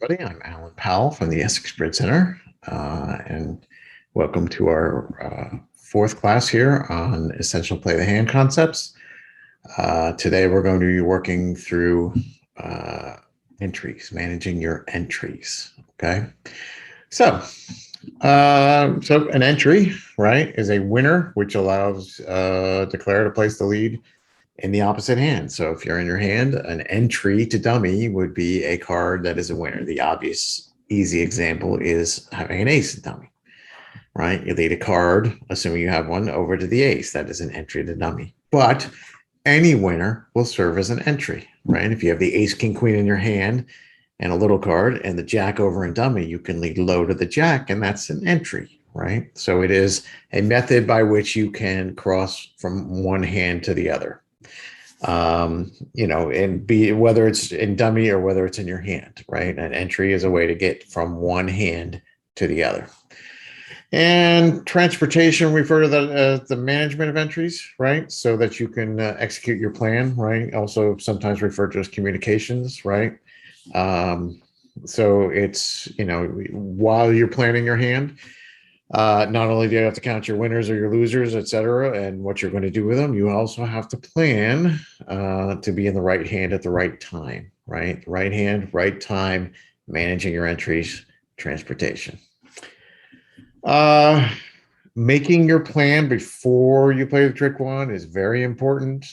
Everybody. I'm Alan Powell from the Essex Bridge Center, and welcome to our fourth class here on Essential Play the Hand concepts. Today, we're going to be working through uh, entries, managing your entries. Okay, so so an entry, right, is a winner, which allows declare to place the lead in the opposite hand. So if you're in your hand, an entry to dummy would be a card that is a winner. The obvious, easy example is having an ace to dummy, right? You lead a card, assuming you have one, over to the ace. That is an entry to dummy. But any winner will serve as an entry, right? If you have the ace, king, queen in your hand and a little card and the jack over in dummy, you can lead low to the jack, and that's an entry, right? So it is a method by which you can cross from one hand to the other, and be whether it's in dummy or whether it's in your hand, right? An entry is a way to get from one hand to the other. And transportation, refer to that as the management of entries, right? So that you can execute your plan, right? Also sometimes referred to as communications, right? So it's, while you're planning your hand, not only do you have to count your winners or your losers, et cetera, and what you're going to do with them, you also have to plan to be in the right hand at the right time, right? Right hand, right time, managing your entries, transportation. Making your plan before you play the trick one is very important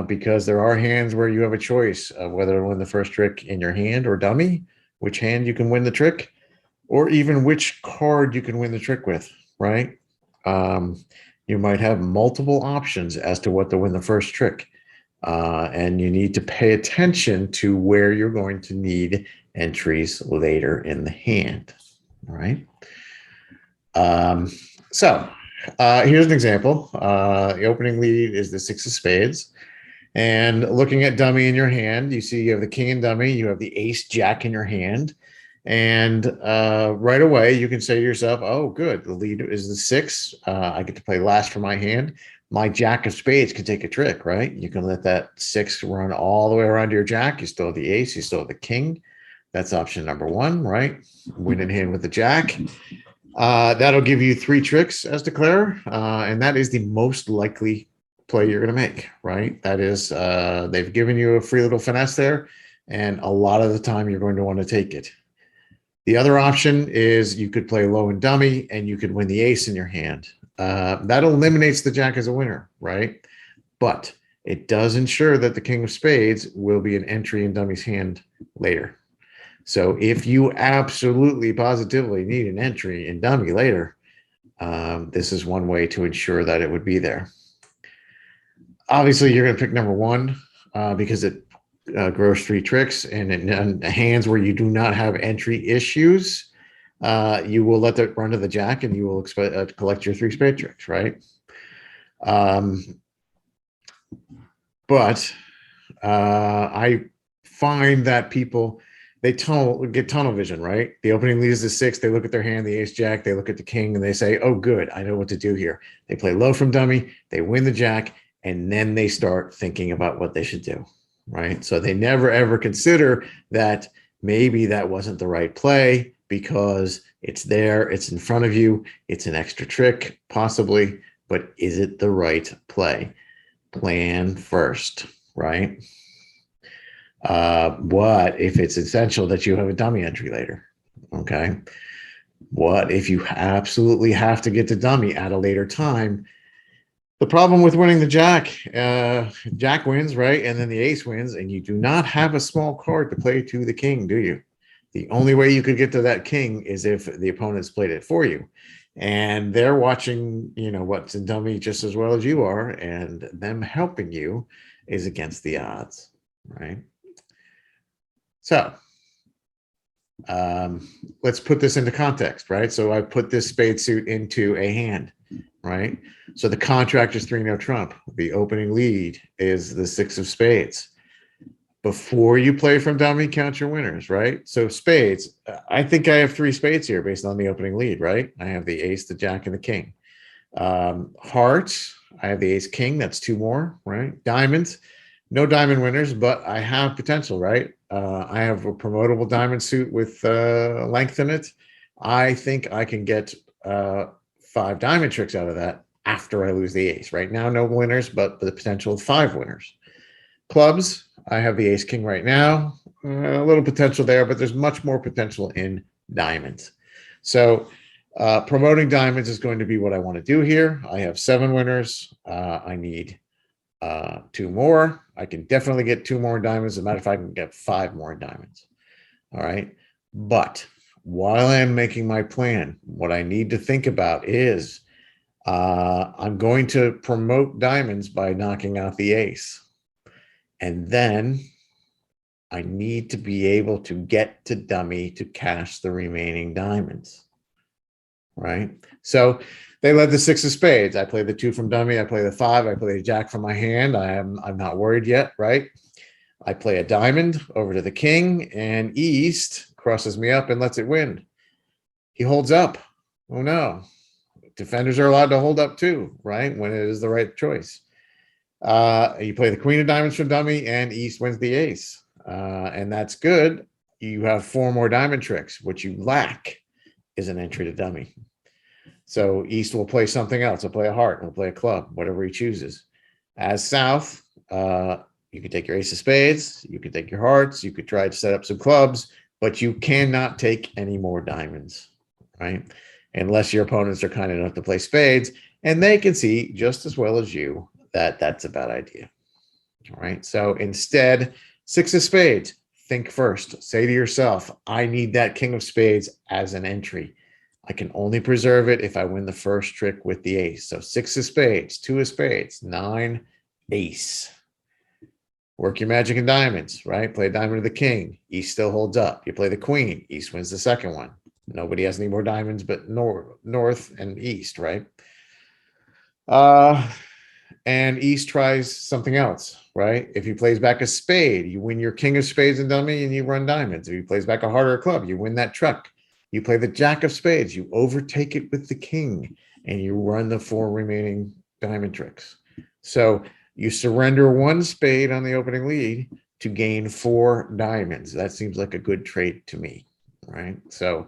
because there are hands where you have a choice of whether to win the first trick in your hand or dummy, which hand you can win the trick, or even which card you can win the trick with, right? You might have multiple options as to what to win the first trick. And you need to pay attention to where you're going to need entries later in the hand, all right? So here's an example. The opening lead is the six of spades. And looking at dummy in your hand, you see you have the king in dummy, you have the ace jack in your hand. And right away, you can say to yourself, oh, good, the lead is the six. I get to play last for my hand. My jack of spades could take a trick, right? You can let that six run all the way around to your jack. You still have the ace, you still have the king. That's option number one, right? Win in hand with the jack. That'll give you three tricks as declare, and that is the most likely play you're going to make, right? That is, they've given you a free little finesse there, and a lot of the time you're going to want to take it. The other option is you could play low and dummy, and you could win the ace in your hand. That eliminates the jack as a winner, right? But it does ensure that the king of spades will be an entry in dummy's hand later. So if you absolutely positively need an entry in dummy later, this is one way to ensure that it would be there. Obviously, you're going to pick number one because it grows three tricks, and in hands where you do not have entry issues, you will let that run to the jack, and you will expect collect your three spade tricks, right? But I find that people get tunnel vision, right? The opening lead is the six. They look at their hand, the ace jack. They look at the king, and they say, "Oh, good, I know what to do here." They play low from dummy. They win the jack, and then they start thinking about what they should do, right? So they never ever consider that maybe that wasn't the right play because it's there, it's in front of you, it's an extra trick, possibly, but is it the right play? Plan first, right? What if it's essential that you have a dummy entry later? Okay. What if you absolutely have to get to dummy at a later time? The problem with winning the jack, jack wins, right? And then the ace wins, and you do not have a small card to play to the king, do you? The only way you could get to that king is if the opponent's played it for you. And they're watching, what's in dummy just as well as you are, and them helping you is against the odds, right? So let's put this into context, right? So I put this spade suit into a hand, right? So the contract is 3-no trump. The opening lead is the six of spades. Before you play from dummy, count your winners, right? So spades, I think I have three spades here based on the opening lead, right? I have the ace, the jack, and the king. Hearts, I have the ace, king. That's two more, right? Diamonds, no diamond winners, but I have potential, right? I have a promotable diamond suit with length in it. I think I can get 5 diamond tricks out of that after I lose the ace. Right now, no winners, but the potential of 5 winners. Clubs, I have the ace king right now. A little potential there, but there's much more potential in diamonds. So promoting diamonds is going to be what I want to do here. I have 7 winners. I need 2 more. I can definitely get 2 more diamonds. As a matter of fact, I can get 5 more diamonds. All right. But while I'm making my plan, what I need to think about is I'm going to promote diamonds by knocking out the ace. And then I need to be able to get to dummy to cash the remaining diamonds. Right? So they led the 6 of spades. I play the 2 from dummy. I play the 5. I play the jack from my hand. I'm not worried yet, right? I play a diamond over to the king, and East crosses me up and lets it win. He holds up. Oh no. Defenders are allowed to hold up too, right? When it is the right choice. You play the queen of diamonds from dummy, and East wins the ace. And that's good. You have 4 more diamond tricks. What you lack is an entry to dummy. So East will play something else. He'll play a heart. He'll play a club, whatever he chooses. As South, you can take your ace of spades. You can take your hearts. You could try to set up some clubs, but you cannot take any more diamonds, right? Unless your opponents are kind enough to play spades, and they can see just as well as you that that's a bad idea. All right. So instead, 6 of spades. Think first. Say to yourself, I need that king of spades as an entry. I can only preserve it if I win the first trick with the ace. So 6 of spades, 2 of spades, 9, ace. Work your magic and diamonds, right? Play a diamond to the king. East still holds up. You play the queen. East wins the second one. Nobody has any more diamonds but north and east, right? And East tries something else, right? If he plays back a spade, you win your king of spades and dummy, and you run diamonds. If he plays back a heart or a club, you win that truck. You play the jack of spades, you overtake it with the king, and you run the 4 remaining diamond tricks. So you surrender 1 spade on the opening lead to gain 4 diamonds. That seems like a good trade to me, right? So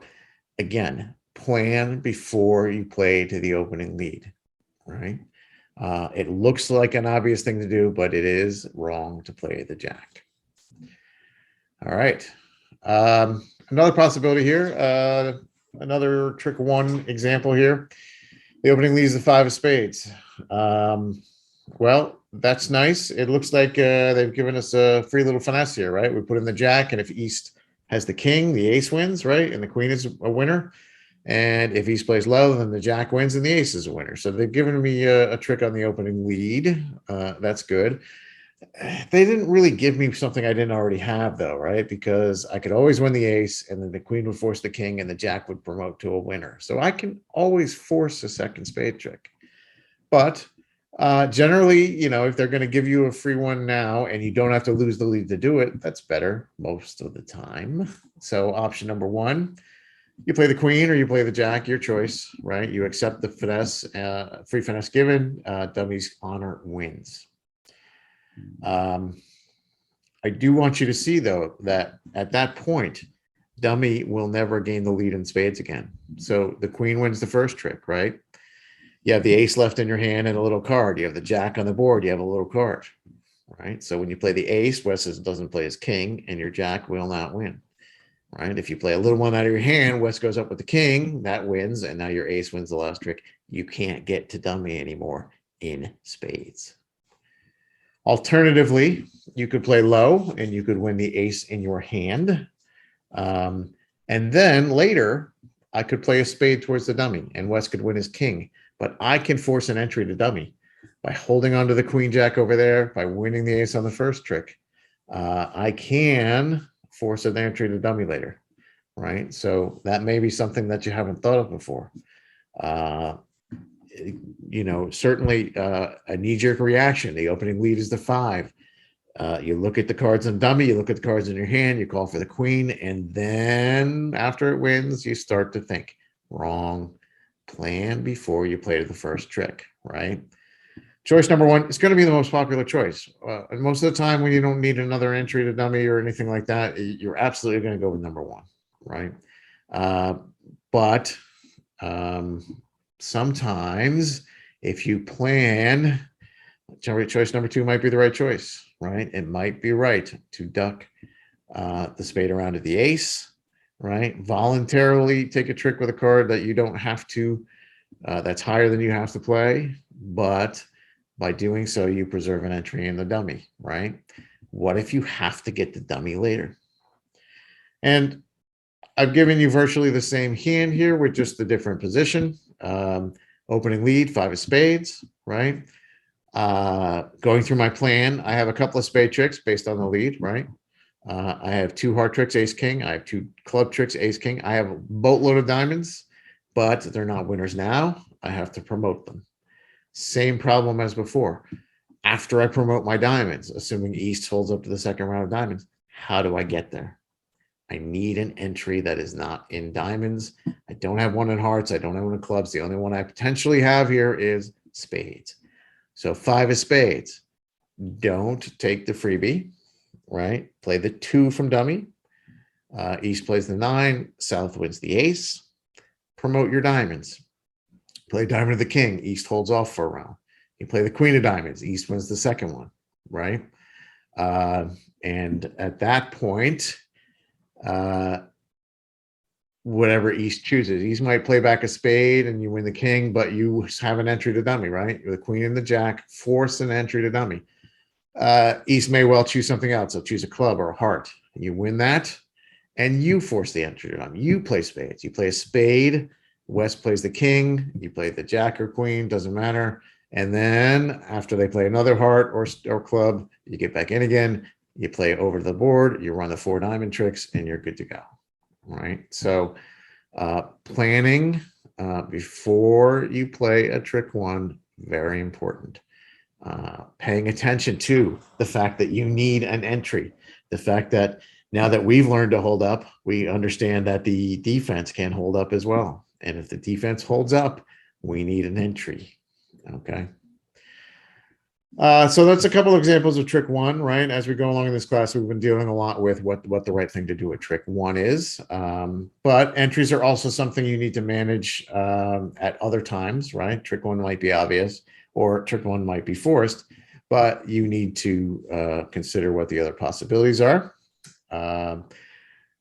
again, plan before you play to the opening lead, right? It looks like an obvious thing to do, but it is wrong to play the jack. All right. Another possibility here, another trick 1 example here. The opening lead is the 5 of spades. Well, that's nice. It looks like they've given us a free little finesse here, right? We put in the jack, and if East has the king, the ace wins, right? And the queen is a winner. And if East plays low, then the jack wins and the ace is a winner. So they've given me a trick on the opening lead. That's good. They didn't really give me something I didn't already have, though, right? Because I could always win the ace, and then the queen would force the king, and the jack would promote to a winner. So I can always force a second spade trick. But generally, you know, if they're going to give you a free one now and you don't have to lose the lead to do it, that's better most of the time. So option number 1. You play the queen or you play the jack, your choice, right? You accept the finesse, free finesse given, dummy's honor wins. I do want you to see, though, that at that point, dummy will never gain the lead in spades again. So the queen wins the first trick, right? You have the ace left in your hand and a little card. You have the jack on the board. You have a little card, right? So when you play the ace, West doesn't play his king, and your jack will not win. Right? If you play a little one out of your hand, West goes up with the king, that wins, and now your ace wins the last trick. You can't get to dummy anymore in spades. Alternatively, you could play low, and you could win the ace in your hand. And then later, I could play a spade towards the dummy, and West could win his king. But I can force an entry to dummy by holding on to the queen jack over there, by winning the ace on the first trick. I can force an entry to dummy later, right? So that may be something that you haven't thought of before. You know, certainly a knee-jerk reaction. The opening lead is the 5. You look at the cards on dummy, you look at the cards in your hand, you call for the queen, and then after it wins, you start to think, wrong. Plan before you play to the first trick, right? Choice number one is going to be the most popular choice. And most of the time when you don't need another entry to dummy or anything like that, you're absolutely going to go with number one, right? But sometimes if you plan, choice number two might be the right choice, right? It might be right to duck the spade around to the ace, right? Voluntarily take a trick with a card that you don't have to, that's higher than you have to play, but by doing so, you preserve an entry in the dummy, right? What if you have to get the dummy later? And I've given you virtually the same hand here with just the different position. Opening lead, 5 of spades, right? Going through my plan, I have a couple of spade tricks based on the lead, right? I have 2 heart tricks, ace, king. I have 2 club tricks, ace, king. I have a boatload of diamonds, but they're not winners now. I have to promote them. Same problem as before. After I promote my diamonds, assuming East holds up to the second round of diamonds, how do I get there? I need an entry that is not in diamonds. I don't have one in hearts. I don't have one in clubs. The only one I potentially have here is spades. So 5 of spades. Don't take the freebie, right? Play the 2 from dummy. East plays the 9. South wins the ace. Promote your diamonds. Play diamond of the king. East holds off for a round. You play the queen of diamonds. East wins the second one, right? And at that point, whatever East chooses, East might play back a spade and you win the king, but you have an entry to dummy, right? The queen and the jack force an entry to dummy. East may well choose something else. They'll choose a club or a heart. You win that, and you force the entry to dummy. You play spades. You play a spade. West plays the king. You play the jack or queen. Doesn't matter. And then after they play another heart or club, you get back in again. You play over the board. You run the 4 diamond tricks, and you're good to go. All right. So planning before you play a trick one, very important. Paying attention to the fact that you need an entry, the fact that now that we've learned to hold up, we understand that the defense can hold up as well. And if the defense holds up, we need an entry. Okay. So that's a couple of examples of trick one, right? As we go along in this class, we've been dealing a lot with what the right thing to do with trick one is. But entries are also something you need to manage at other times, right? Trick one might be obvious, or trick one might be forced, but you need to consider what the other possibilities are.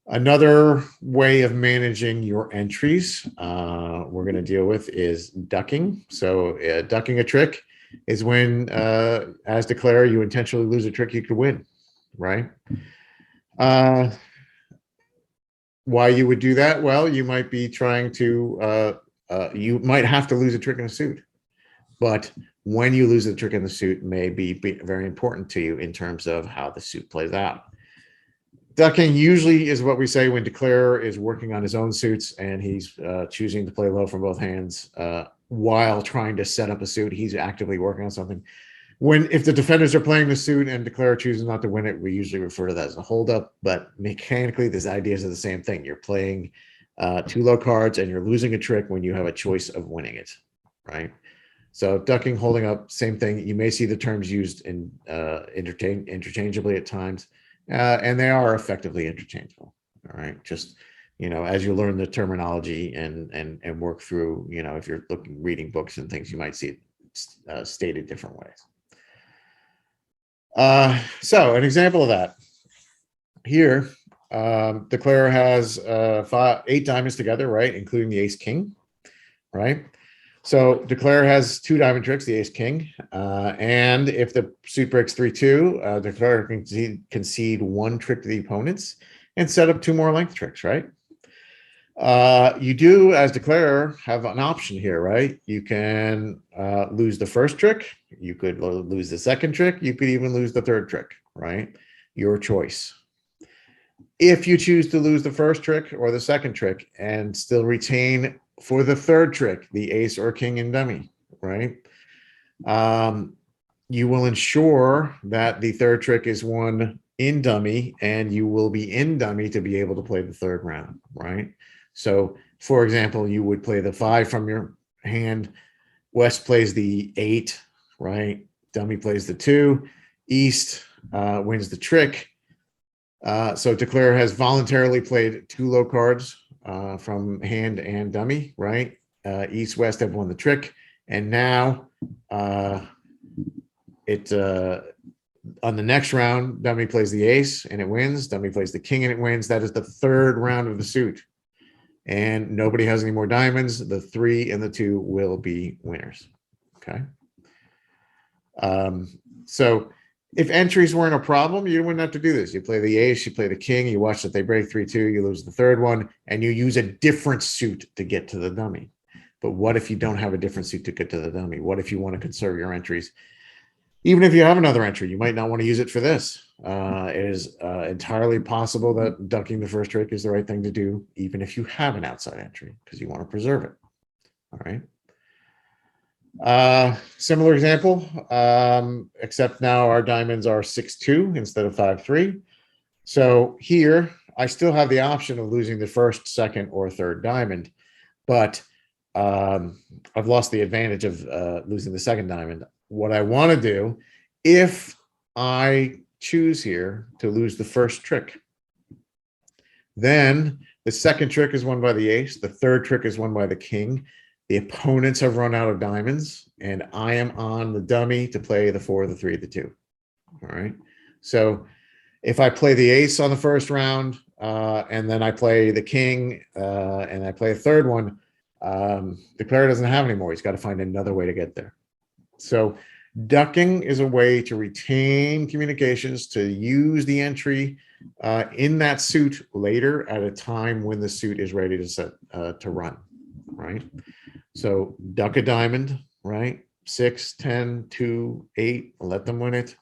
Another way of managing your entries we're going to deal with is ducking. So ducking a trick is when, as declared, you intentionally lose a trick you could win, right? Why you would do that? Well, you might be trying to, you might have to lose a trick in a suit, but when you lose the trick in the suit may be very important to you in terms of how the suit plays out. Ducking usually is what we say when declarer is working on his own suits and he's choosing to play low from both hands while trying to set up a suit. He's actively working on something. If the defenders are playing the suit and declarer chooses not to win it, we usually refer to that as a holdup. But mechanically, these ideas are the same thing. You're playing 2 low cards and you're losing a trick when you have a choice of winning it, right? So ducking, holding up, same thing. You may see the terms used in interchangeably at times. And they are effectively interchangeable. All right. Just, as you learn the terminology and work through, if you're reading books and things, you might see it stated different ways. So an example of that here, declarer has 8 diamonds together, right? Including the ace king, right? So declarer has 2 diamond tricks, the ace king, and if the suit breaks 3-2, declarer can concede 1 trick to the opponents and set up 2 more length tricks, right? You do, as declarer, have an option here, right? You can lose the first trick, you could lose the second trick, you could even lose the third trick, right? Your choice. If you choose to lose the first trick or the second trick and still retain for the third trick, the ace or king in dummy, right? You will ensure that the third trick is won in dummy and you will be in dummy to be able to play the third round, right? So, for example, you would play the 5 from your hand. West plays the 8 right? Dummy plays the 2. East wins the trick. So declare has voluntarily played 2 low cards from hand and dummy, right? East, West have won the trick. And now on the next round, dummy plays the ace and it wins. Dummy plays the king and it wins. That is the 3rd round of the suit. And nobody has any more diamonds. The 3 and the 2 will be winners. Okay. So if entries weren't a problem, you wouldn't have to do this. You play the ace, you play the king, you watch that they break 3-2, you lose the 3rd one, and you use a different suit to get to the dummy. But what if you don't have a different suit to get to the dummy? What if you want to conserve your entries? Even if you have another entry, you might not want to use it for this. It is entirely possible that ducking the first trick is the right thing to do, even if you have an outside entry, because you want to preserve it. All right. Similar example, except now our diamonds are 6-2 instead of 5-3. So here, I still have the option of losing the 1st, 2nd, or 3rd diamond, but I've lost the advantage of losing the 2nd diamond. What I want to do, if I choose here to lose the 1st trick, then the 2nd trick is won by the ace, the 3rd trick is won by the king. The opponents have run out of diamonds, and I am on the dummy to play the 4, the 3, the 2. All right. So if I play the ace on the 1st round, and then I play the king, and I play a 3rd one, the player doesn't have any more. He's got to find another way to get there. So ducking is a way to retain communications, to use the entry in that suit later at a time when the suit is ready to set to run, right? So duck a diamond, right? 6, 10, 2, 8, let them win it.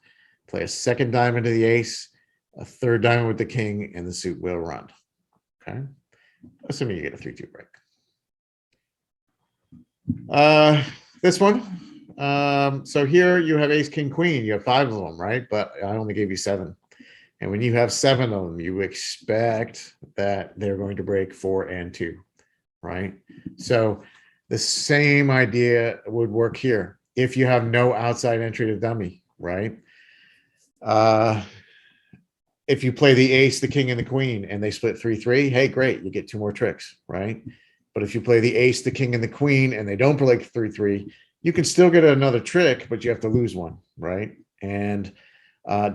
Play a 2nd diamond to the ace, a 3rd diamond with the king, and the suit will run. Okay. Assuming you get a 3-2 break. This one. So here you have ace, king, queen. You have 5 of them, right? But I only gave you 7. And when you have 7 of them, you expect that they're going to break 4 and 2, right? So the same idea would work here. If you have no outside entry to dummy, right? If you play the ace, the king, and the queen, and they split 3-3, hey, great, you get 2 more tricks, right? But if you play the ace, the king, and the queen, and they don't break 3-3, you can still get another trick, but you have to lose one, right? And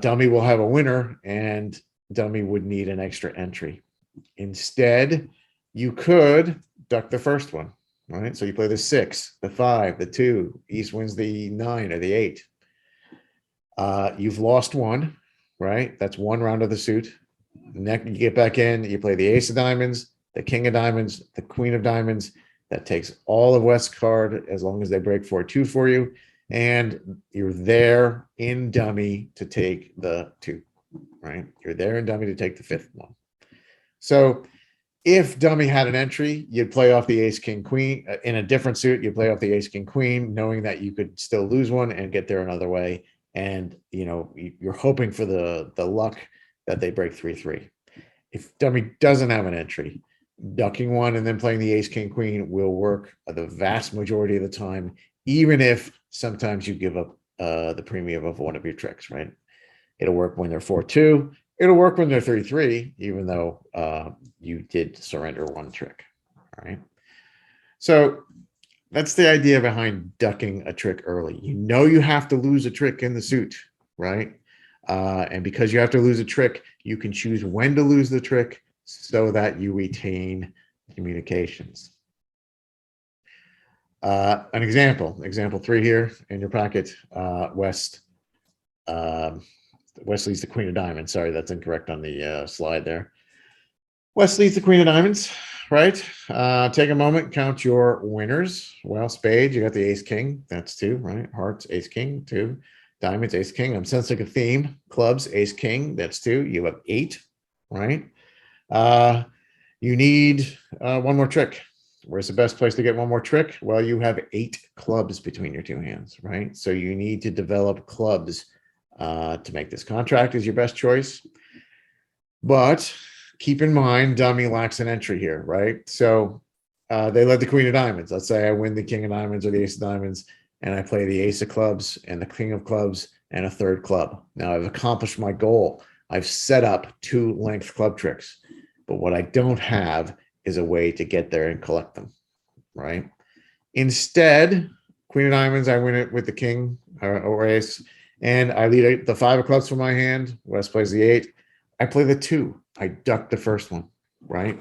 dummy will have a winner, and dummy would need an extra entry. Instead, you could duck the 1st one, right? So you play the 6, the 5, the 2. East wins the 9 or the 8. You've lost 1, right? That's 1 round of the suit. Next, you get back in, you play the ace of diamonds, the king of diamonds, the queen of diamonds. That takes all of West's card as long as they break 4-2 for you. And you're there in dummy to take the 2, right? You're there in dummy to take the 5th one. So if dummy had an entry, you'd play off the ace, king, queen. In a different suit, you'd play off the ace, king, queen, knowing that you could still lose one and get there another way. And, you know, you're hoping for the luck that they break 3-3. If dummy doesn't have an entry, ducking 1 and then playing the ace, king, queen will work the vast majority of the time, even if sometimes you give up the premium of one of your tricks, right? It'll work when they're 4-2. It'll work when they're 3-3, even though you did surrender 1 trick, all right? So that's the idea behind ducking a trick early. You know you have to lose a trick in the suit, right? And because you have to lose a trick, you can choose when to lose the trick so that you retain communications. An example 3 here in your packet. West leads the queen of diamonds. Sorry, that's incorrect on the slide there. West leads the queen of diamonds, right? Take a moment, count your winners. Well, spade, you got the ace, king. That's 2, right? Hearts, ace, king, 2. Diamonds, ace, king. I'm sensing a theme. Clubs, ace, king. That's 2. You have 8, right? You need 1 more trick. Where's the best place to get 1 more trick? Well, you have 8 clubs between your 2 hands, right? So you need to develop clubs to make this. Contract is your best choice. But keep in mind, dummy lacks an entry here, right? So they led the queen of diamonds. Let's say I win the king of diamonds or the ace of diamonds. and I play the ace of clubs and the king of clubs and a third club. Now I've accomplished my goal. I've set up 2 length club tricks, but what I don't have is a way to get there and collect them, right? Instead, queen of diamonds, I win it with the king or ace, and I lead the 5 of clubs from my hand. West plays the 8. I play the 2. I duck the first one, right?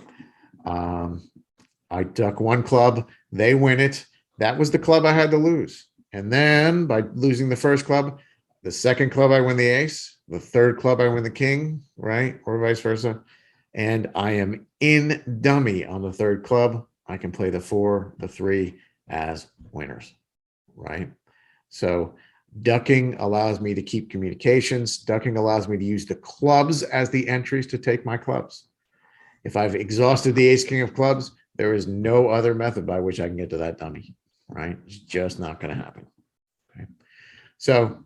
I duck 1 club. They win it. That was the club I had to lose. And then by losing the first club, the second club, I win the ace. The third club, I win the king, right? Or vice versa. And I am in dummy on the third club. I can play the 4, the 3 as winners, right? So ducking allows me to keep communications. Ducking allows me to use the clubs as the entries to take my clubs. If I've exhausted the ace king of clubs, there is no other method by which I can get to that dummy, right? It's just not going to happen. Okay. So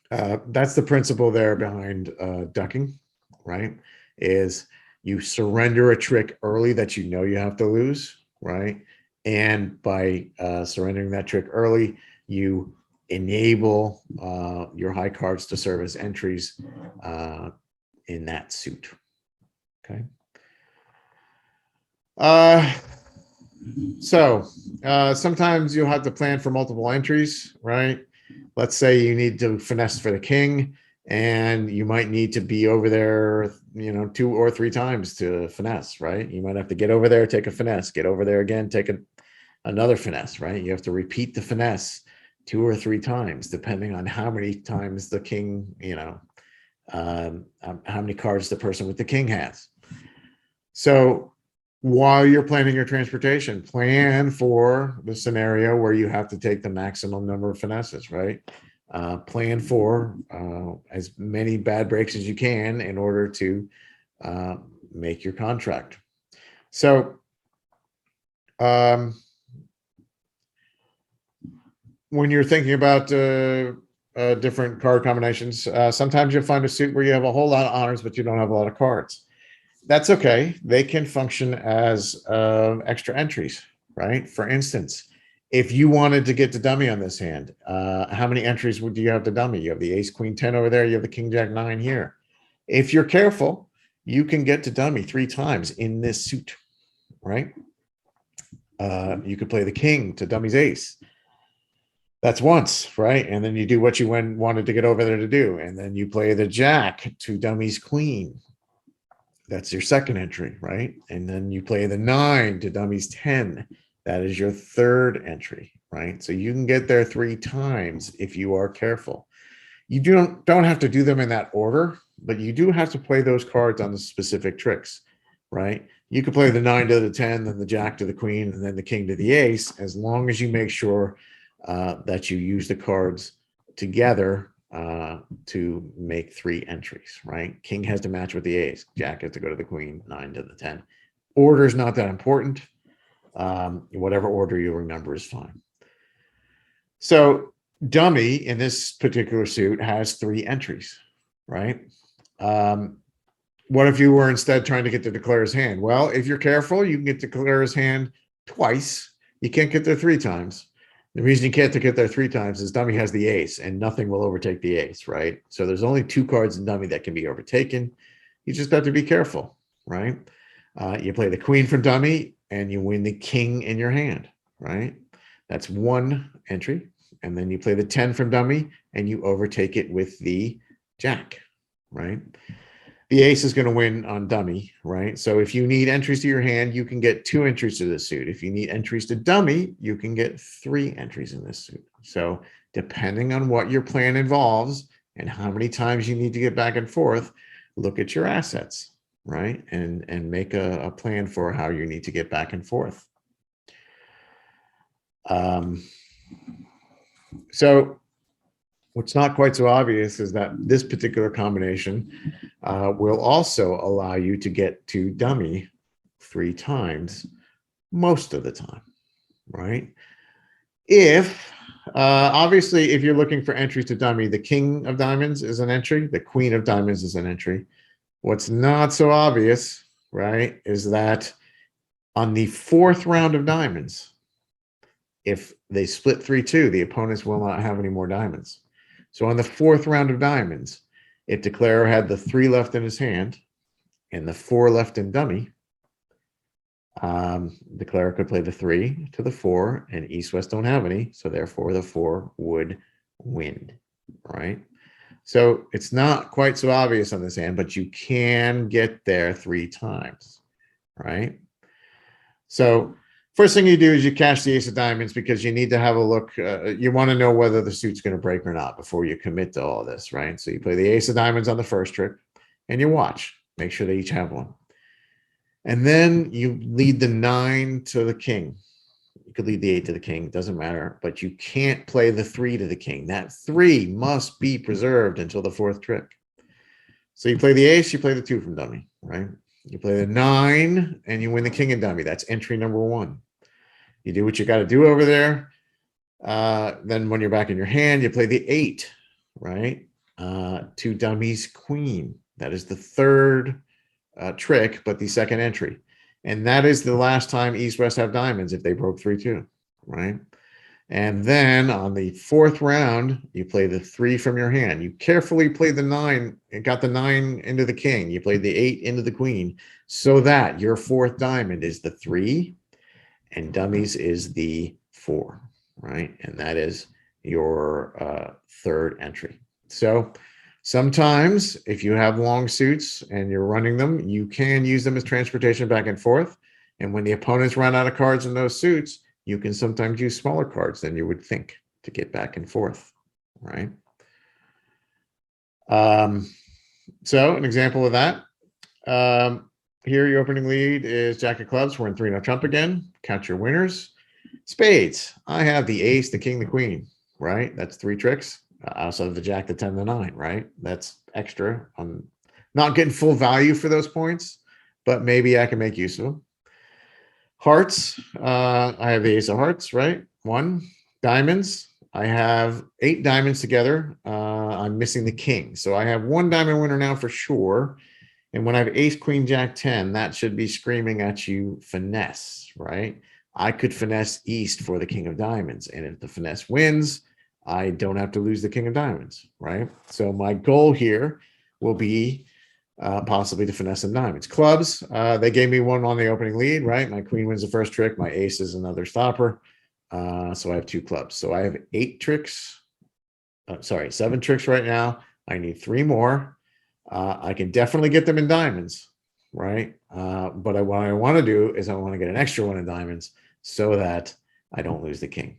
that's the principle there behind ducking, right? Is you surrender a trick early that you know you have to lose, right? And by surrendering that trick early, you enable your high cards to serve as entries in that suit. Okay. Sometimes you'll have to plan for multiple entries, right? Let's say you need to finesse for the king, and you might need to be over there, 2 or 3 times to finesse, right? You might have to get over there, take a finesse, get over there again, take another finesse, right? You have to repeat the finesse 2 or 3 times, depending on how many times the king, how many cards the person with the king has. So while you're planning your transportation, plan for the scenario where you have to take the maximum number of finesses, right? Plan for as many bad breaks as you can in order to make your contract. So when you're thinking about different card combinations, sometimes you'll find a suit where you have a whole lot of honors, but you don't have a lot of cards. That's okay. They can function as extra entries, right? For instance, if you wanted to get to dummy on this hand, how many entries do you have to dummy? You have the ace, queen, 10 over there. You have the king, jack, 9 here. If you're careful, you can get to dummy 3 times in this suit, right? You could play the king to dummy's ace. That's once, right? And then you do what you wanted to get over there to do. And then you play the jack to dummy's queen. That's your second entry, right? And then you play the 9 to dummy's 10. That is your third entry, right? So you can get there 3 times if you are careful. You don't have to do them in that order, but you do have to play those cards on the specific tricks, right? You could play the 9 to the 10, then the jack to the queen, and then the king to the ace, as long as you make sure that you use the cards together to make 3 entries, right? King has to match with the ace. Jack has to go to the queen, 9 to the 10. Order is not that important. Whatever order you remember is fine. So dummy in this particular suit has 3 entries, right? What if you were instead trying to get to declare's hand? Well, if you're careful, you can get to declare's hand twice. You can't get there 3 times. The reason you can't get there 3 times is dummy has the ace and nothing will overtake the ace, right? So there's only 2 cards in dummy that can be overtaken. You just have to be careful, right? You play the queen from dummy and you win the king in your hand, right? That's 1 entry. And then you play the 10 from dummy and you overtake it with the jack, right? The ace is going to win on dummy, right? So if you need entries to your hand, you can get 2 entries to this suit. If you need entries to dummy, you can get 3 entries in this suit. So depending on what your plan involves and how many times you need to get back and forth, look at your assets, right? And make a plan for how you need to get back and forth. So what's not quite so obvious is that this particular combination will also allow you to get to dummy 3 times most of the time, right? If, obviously, if you're looking for entries to dummy, the king of diamonds is an entry, the queen of diamonds is an entry. What's not so obvious, right, is that on the 4th round of diamonds, if they split 3-2, the opponents will not have any more diamonds. So on the fourth round of diamonds, if declarer had the 3 left in his hand and the 4 left in dummy, declarer could play the 3 to the 4, and East West don't have any, so therefore the 4 would win, right? So it's not quite so obvious on this hand, but you can get there 3 times, right? So first thing you do is you cash the ace of diamonds because you need to have a look. You want to know whether the suit's going to break or not before you commit to all this, right? So you play the ace of diamonds on the first trick and you watch, make sure they each have one. And then you lead the 9 to the king. You could lead the 8 to the king, doesn't matter, but you can't play the 3 to the king. That 3 must be preserved until the 4th trick. So you play the ace, you play the 2 from dummy, right? You play the 9 and you win the king and dummy. That's entry number 1. You do what you got to do over there. Then when you're back in your hand, you play the 8, right? 2 dummies, queen. That is the 3rd trick, but the 2nd entry. And that is the last time East West have diamonds if they broke 3-2, right? And then on the 4th round, you play the 3 from your hand. You carefully play the 9 and got the 9 into the king. You played the 8 into the queen so that your 4th diamond is the 3 and dummies is the 4, right? And that is your 3rd entry. So sometimes if you have long suits and you're running them, you can use them as transportation back and forth. And when the opponents run out of cards in those suits, you can sometimes use smaller cards than you would think to get back and forth, right? So an example of that. Here, your opening lead is Jack of clubs. We're in 3-0 trump again. Count your winners. Spades. I have the ace, the king, the queen, right? That's 3 tricks. I also have the jack, the 10, the 9, right? That's extra. I'm not getting full value for those points, but maybe I can make use of them. Hearts. I have the ace of hearts, right? 1. Diamonds. I have 8 diamonds together. I'm missing the king. So I have 1 diamond winner now for sure. And when I have ace, queen, jack, 10, that should be screaming at you finesse, right? I could finesse East for the king of diamonds. And if the finesse wins, I don't have to lose the king of diamonds, right? So my goal here will be possibly to finesse some diamonds. Clubs, they gave me 1 on the opening lead, right? My queen wins the first trick. My ace is another stopper. So I have 2 clubs. So I have 8 tricks. 7 tricks right now. I need 3 more. I can definitely get them in diamonds, right? But what I want to do is I want to get an extra 1 in diamonds so that I don't lose the king.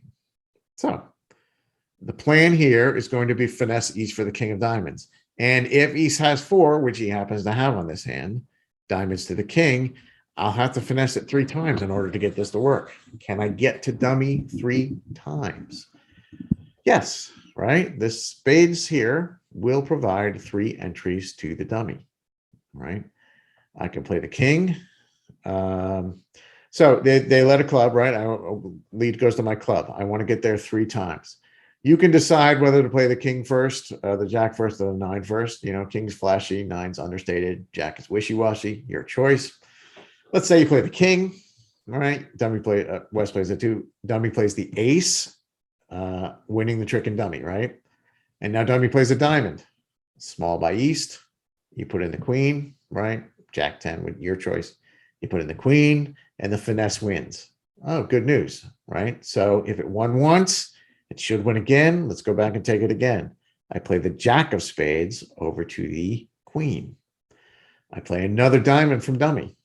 So the plan here is going to be finesse East for the king of diamonds. And if East has 4, which he happens to have on this hand, diamonds to the king, I'll have to finesse it 3 times in order to get this to work. Can I get to dummy 3 times? Yes, right? This spades here will provide 3 entries to the dummy, right? I can play the king. So they let a club, right? Lead goes to my club. I want to get there 3 times. You can decide whether to play the king first, the jack first, or the 9 first. You know, king's flashy, 9's understated, jack is wishy-washy, your choice. Let's say you play the king, all right? West plays the 2. Dummy plays the ace, winning the trick in dummy, right? And now dummy plays a diamond, small by East. You put in the queen, right? Jack 10 with your choice. You put in the queen and the finesse wins. Oh, good news, right? So if it won once, it should win again. Let's go back and take it again. I play the jack of spades over to the queen. I play another diamond from dummy.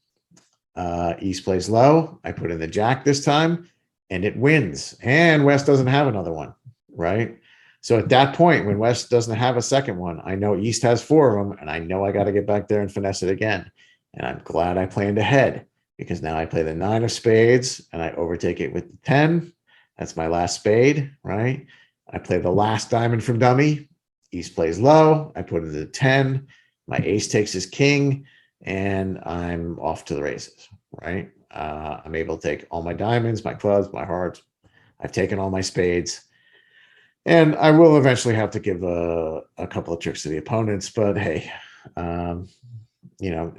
East plays low. I put in the jack this time and it wins. And West doesn't have another one, right? So at that point, when West doesn't have a second one, I know East has 4 of them, and I know I got to get back there and finesse it again. And I'm glad I planned ahead because now I play the 9 of spades and I overtake it with the 10. That's my last spade, right? I play the last diamond from dummy. East plays low. I put in the 10. My ace takes his king, and I'm off to the races, right? I'm able to take all my diamonds, my clubs, my hearts. I've taken all my spades. And I will eventually have to give a couple of tricks to the opponents, but hey, you know,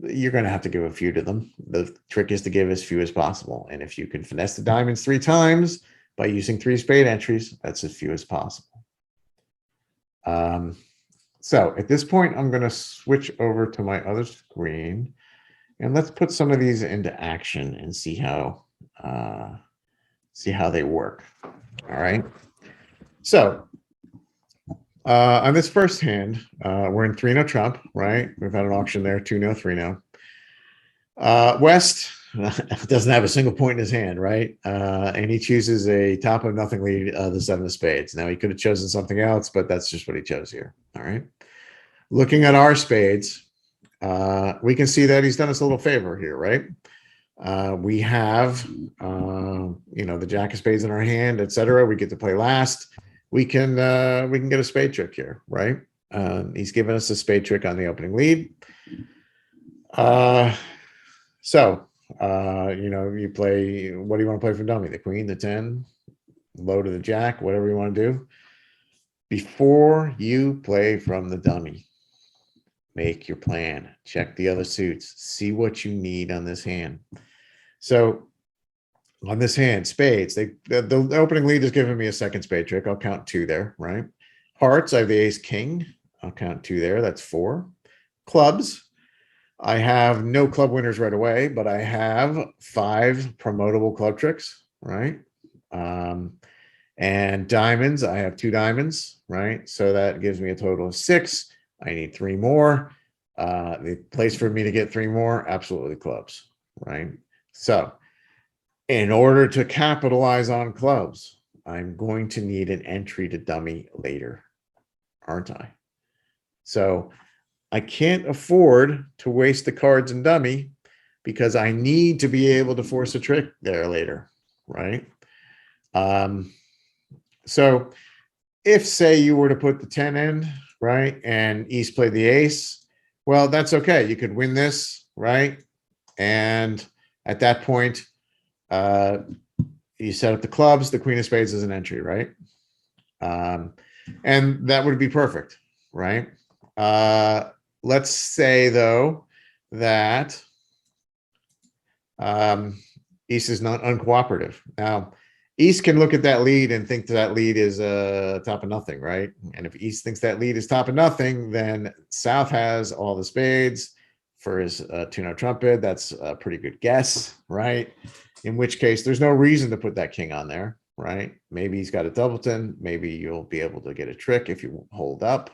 you're going to have to give a few to them. The trick is to give as few as possible. And if you can finesse the diamonds 3 times, by using 3 spade entries. That's as few as possible. So at this point, I'm going to switch over to my other screen, and let's put some of these into action and see how they work. All right. So on this first hand, we're in 3-0 trump, right? We've had an auction there, 2-0, 3-0. West doesn't have a single point in his hand, right? And he chooses a top of nothing lead, the 7 of spades. Now, he could have chosen something else, but that's just what he chose here. All right. Looking at our spades, we can see that he's done us a little favor here, right? We have, the jack of spades in our hand, etc. We get to play last. We can get a spade trick here, right? He's given us a spade trick on the opening lead. You play, what do you want to play for dummy? The queen, the 10, low to the jack, whatever you want to do. Before you play from the dummy, make your plan, check the other suits, see what you need on this hand. So on this hand, spades, the opening lead is giving me a second spade trick. I'll count 2 there, right? Hearts, I have the ace king. I'll count 2 there. That's 4. Clubs, I have no club winners right away, but I have 5 promotable club tricks, right? And diamonds, I have 2 diamonds, right? So that gives me a total of 6. I need 3 more. The place for me to get 3 more, absolutely clubs, right? So in order to capitalize on clubs, I'm going to need an entry to dummy later, aren't I? So I can't afford to waste the cards in dummy because I need to be able to force a trick there later, right? So if, say, you were to put the 10 in, right, and East played the ace, well, that's okay. You could win this, right? And at that point, you set up the clubs, the queen of spades is an entry, right? And that would be perfect, right? Let's say, though, that East is not uncooperative. Now, East can look at that lead and think that lead is top of nothing, right? And if East thinks that lead is top of nothing, then South has all the spades for his 2-0 trumpet. That's a pretty good guess, right? In which case, there's no reason to put that king on there, right? Maybe he's got a doubleton. Maybe you'll be able to get a trick if you hold up.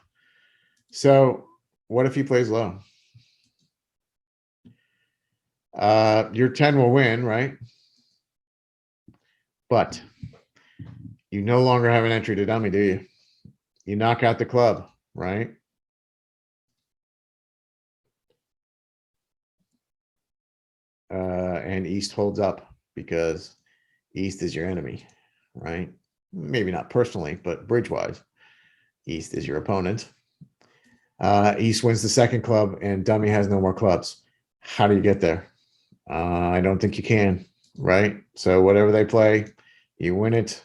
So what if he plays low? Your 10 will win, right? But you no longer have an entry to dummy, do you? You knock out the club, right? And East holds up because East is your enemy, right? Maybe not personally, but bridge-wise, East is your opponent. East wins the second club and dummy has no more clubs. How do you get there? I don't think you can, right? So whatever they play, you win it.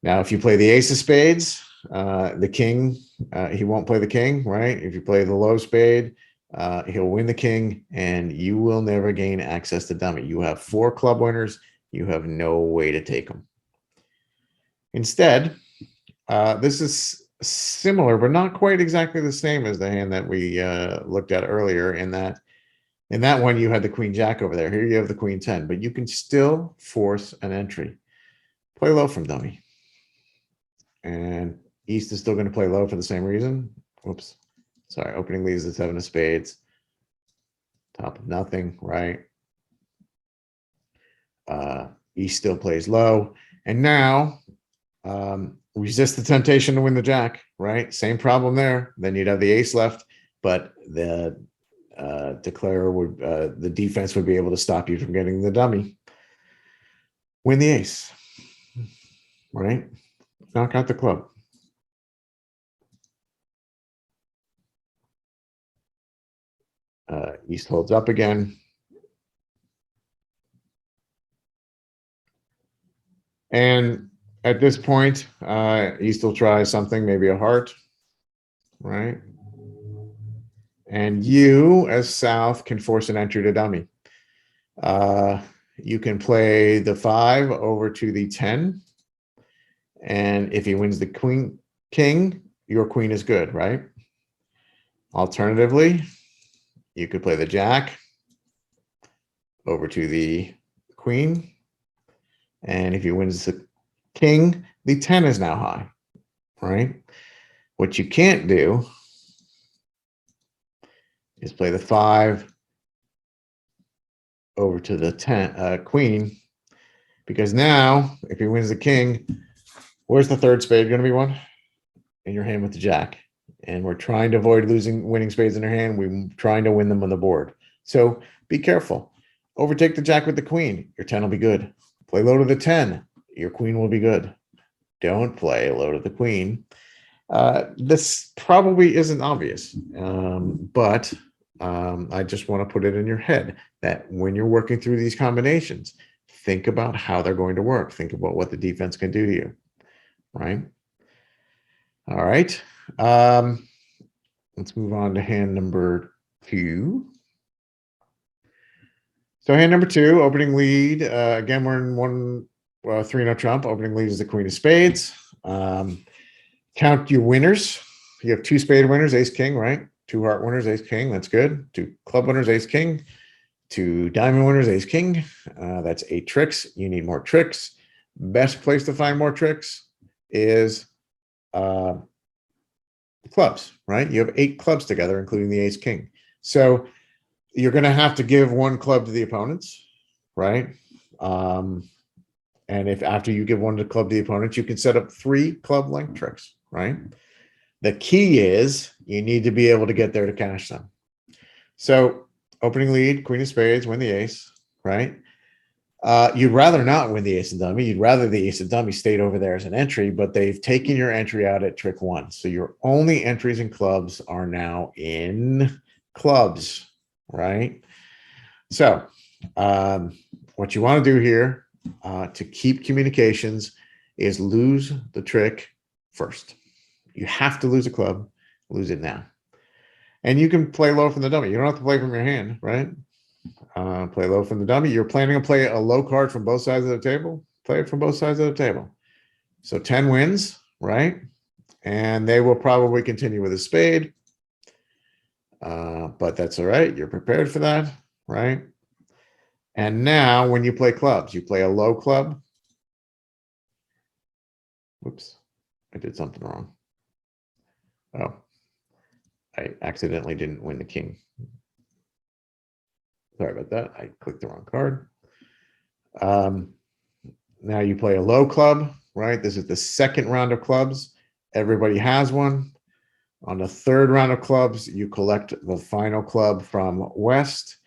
Now, if you play the ace of spades, the king, he won't play the king, right? If you play the low spade, he'll win the king and you will never gain access to dummy. You have 4 club winners. You have no way to take them. Instead, this is similar, but not quite exactly the same as the hand that we looked at earlier. In that one, you had the queen jack over there. Here you have the queen 10, but you can still force an entry. Play low from dummy. And East is still going to play low for the same reason. Whoops. Sorry, opening leads the 7 of spades. Top of nothing, right? East still plays low. And now resist the temptation to win the jack, right? Same problem there. Then you'd have the ace left, but the declarer would, the defense would be able to stop you from getting the dummy. Win the ace, right? Knock out the club. East holds up again. And at this point, East will try something, maybe a heart, right? And you, as South, can force an entry to dummy. you can play the 5 over to the 10. And if he wins the queen, king, your queen is good, right? Alternatively, you could play the jack over to the queen. And if he wins the king, the 10 is now high, right? What you can't do is play the 5 over to the 10 queen, because now if he wins the king, where's the third spade going to be one? In your hand with the jack. And we're trying to avoid winning spades in your hand. We're trying to win them on the board. So be careful. Overtake the jack with the queen. Your 10 will be good. Play low to the 10. Your queen will be good. Don't play low to the queen. This probably isn't obvious, but I just want to put it in your head that when you're working through these combinations, think about how they're going to work. Think about what the defense can do to you, right? All right. Let's move on to hand number 2. So hand number 2, opening lead. Again, we're in 3-0 trump. Opening lead is the queen of spades. Count your winners. You have 2 spade winners, ace king, right? 2 heart winners, ace king. That's good. 2 club winners, ace king. 2 diamond winners, ace king. That's 8 tricks. You need more tricks. Best place to find more tricks is clubs, right? You have 8 clubs together, including the ace king. So you're going to have to give 1 club to the opponents, right? And if after you give 1 club to the opponents, you can set up 3 club length tricks, right? The key is you need to be able to get there to cash them. So opening lead, queen of spades, win the ace, right? You'd rather not win the ace and dummy. You'd rather the ace and dummy stayed over there as an entry, but they've taken your entry out at trick 1. So your only entries in clubs are now in clubs, right? So what you want to do here to keep communications is lose the trick first. You have to lose a club, lose it now. And you can play low from the dummy. You don't have to play from your hand, right? Play low from the dummy. You're planning to play a low card from both sides of the table. Play it from both sides of the table. So 10 wins, right? And they will probably continue with a spade. But that's all right. You're prepared for that, right? And now when you play clubs, you play a low club. Whoops, I did something wrong. Oh, I accidentally didn't win the king. Sorry about that. I clicked the wrong card. Now you play a low club, right? This is the second round of clubs. Everybody has one. On the third round of clubs, you collect the final club from West,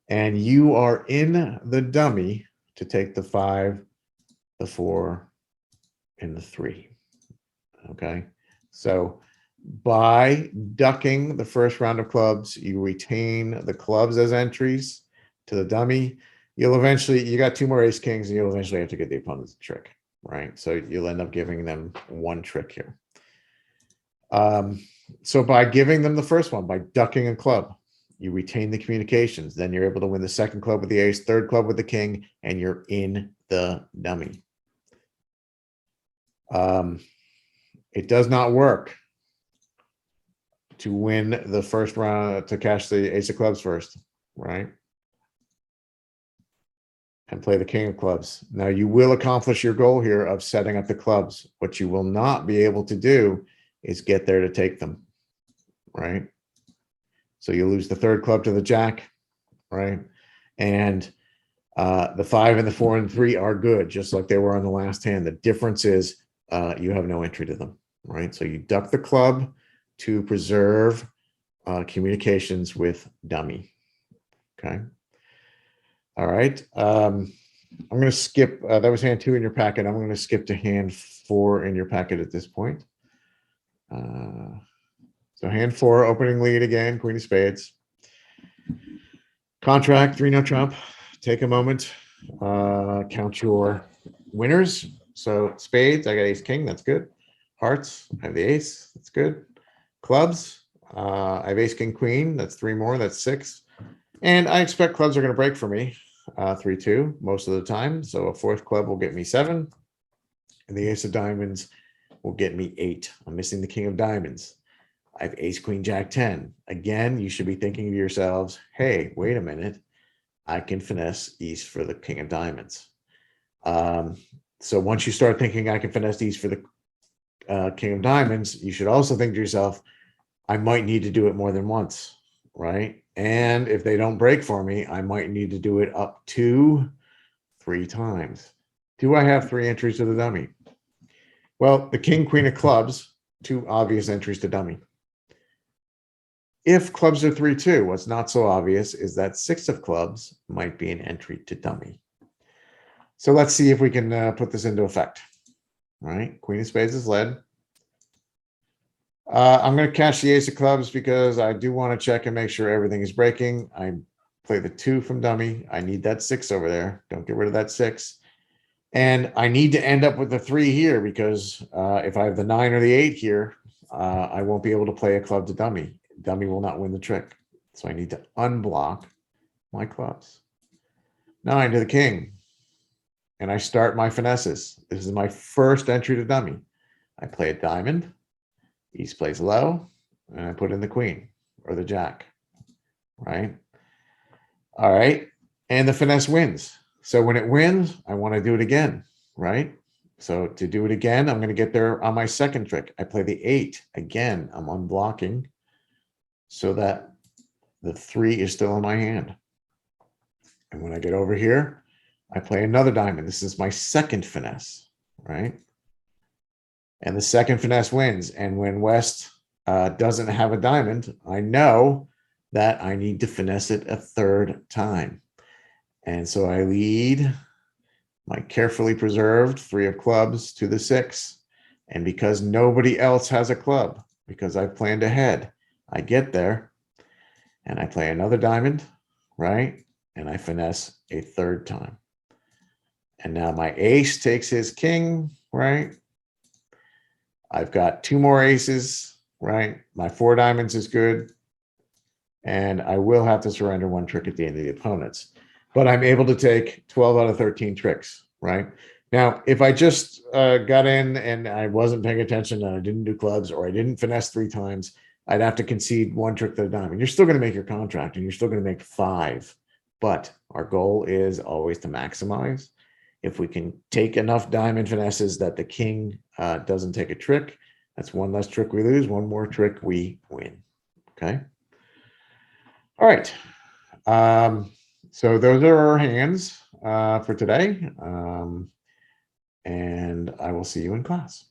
and you are in the dummy to take the 5, the 4, and the 3. Okay, so by ducking the first round of clubs, you retain the clubs as entries to the dummy. You'll eventually, you got 2 more ace kings, and you'll eventually have to get the opponent's trick, right? So you'll end up giving them 1 trick here. So by giving them the first one, by ducking a club, you retain the communications. Then you're able to win the second club with the ace, third club with the king, and you're in the dummy. It does not work to win the first round, to cash the ace of clubs first, right? And play the king of clubs. Now you will accomplish your goal here of setting up the clubs. What you will not be able to do is get there to take them, right? So you lose the third club to the jack, right? And the 5 and the 4 and 3 are good, just like they were on the last hand. The difference is you have no entry to them, right? So you duck the club to preserve communications with dummy, okay? All right. I'm going to skip, that was hand 2 in your packet. I'm going to skip to hand 4 in your packet at this point. So hand 4, opening lead again, queen of spades. Contract, 3-0 trump. Take a moment, count your winners. So spades, I got ace king, that's good. Hearts, I have the ace, that's good. Clubs, I have ace king queen, that's 3 more, that's 6. And I expect clubs are going to break for me. 3-2 most of the time. So a fourth club will get me 7. And the ace of diamonds will get me 8. I'm missing the king of diamonds. I have ace, queen, jack, 10. Again, you should be thinking to yourselves, hey, wait a minute. I can finesse east for the king of diamonds. So once you start thinking I can finesse east for the king of diamonds, you should also think to yourself, I might need to do it more than once, right? And if they don't break for me, I might need to do it up to 3 times. Do I have 3 entries to the dummy? Well, the king, queen of clubs, 2 obvious entries to dummy. If clubs are 3-2, what's not so obvious is that 6 of clubs might be an entry to dummy. So let's see if we can put this into effect. All right, queen of spades is led. I'm going to cash the ace of clubs because I do want to check and make sure everything is breaking. I play the 2 from dummy. I need that 6 over there. Don't get rid of that 6. And I need to end up with the 3 here because if I have the 9 or the 8 here, I won't be able to play a club to dummy. Dummy will not win the trick. So I need to unblock my clubs. 9 to the king. And I start my finesses. This is my first entry to dummy. I play a diamond. East plays low. And I put in the queen or the jack. Right? All right. And the finesse wins. So when it wins, I want to do it again. Right? So to do it again, I'm going to get there on my second trick. I play the 8. Again, I'm unblocking so that the 3 is still in my hand. And when I get over here, I play another diamond. This is my second finesse, right? And the second finesse wins. And when West doesn't have a diamond, I know that I need to finesse it a 3rd time. And so I lead my carefully preserved 3 of clubs to the 6. And because nobody else has a club, because I've planned ahead, I get there and I play another diamond, right? And I finesse a 3rd time. And now my ace takes his king, right? I've got 2 more aces, right? My 4 diamonds is good. And I will have to surrender 1 trick at the end of the opponent's. But I'm able to take 12 out of 13 tricks, right? Now, if I just got in and I wasn't paying attention and I didn't do clubs or I didn't finesse 3 times, I'd have to concede 1 trick to the diamond. You're still going to make your contract and you're still going to make 5. But our goal is always to maximize. If we can take enough diamond finesses that the king doesn't take a trick, that's 1 less trick we lose, 1 more trick we win. Okay. All right. So those are our hands for today. And I will see you in class.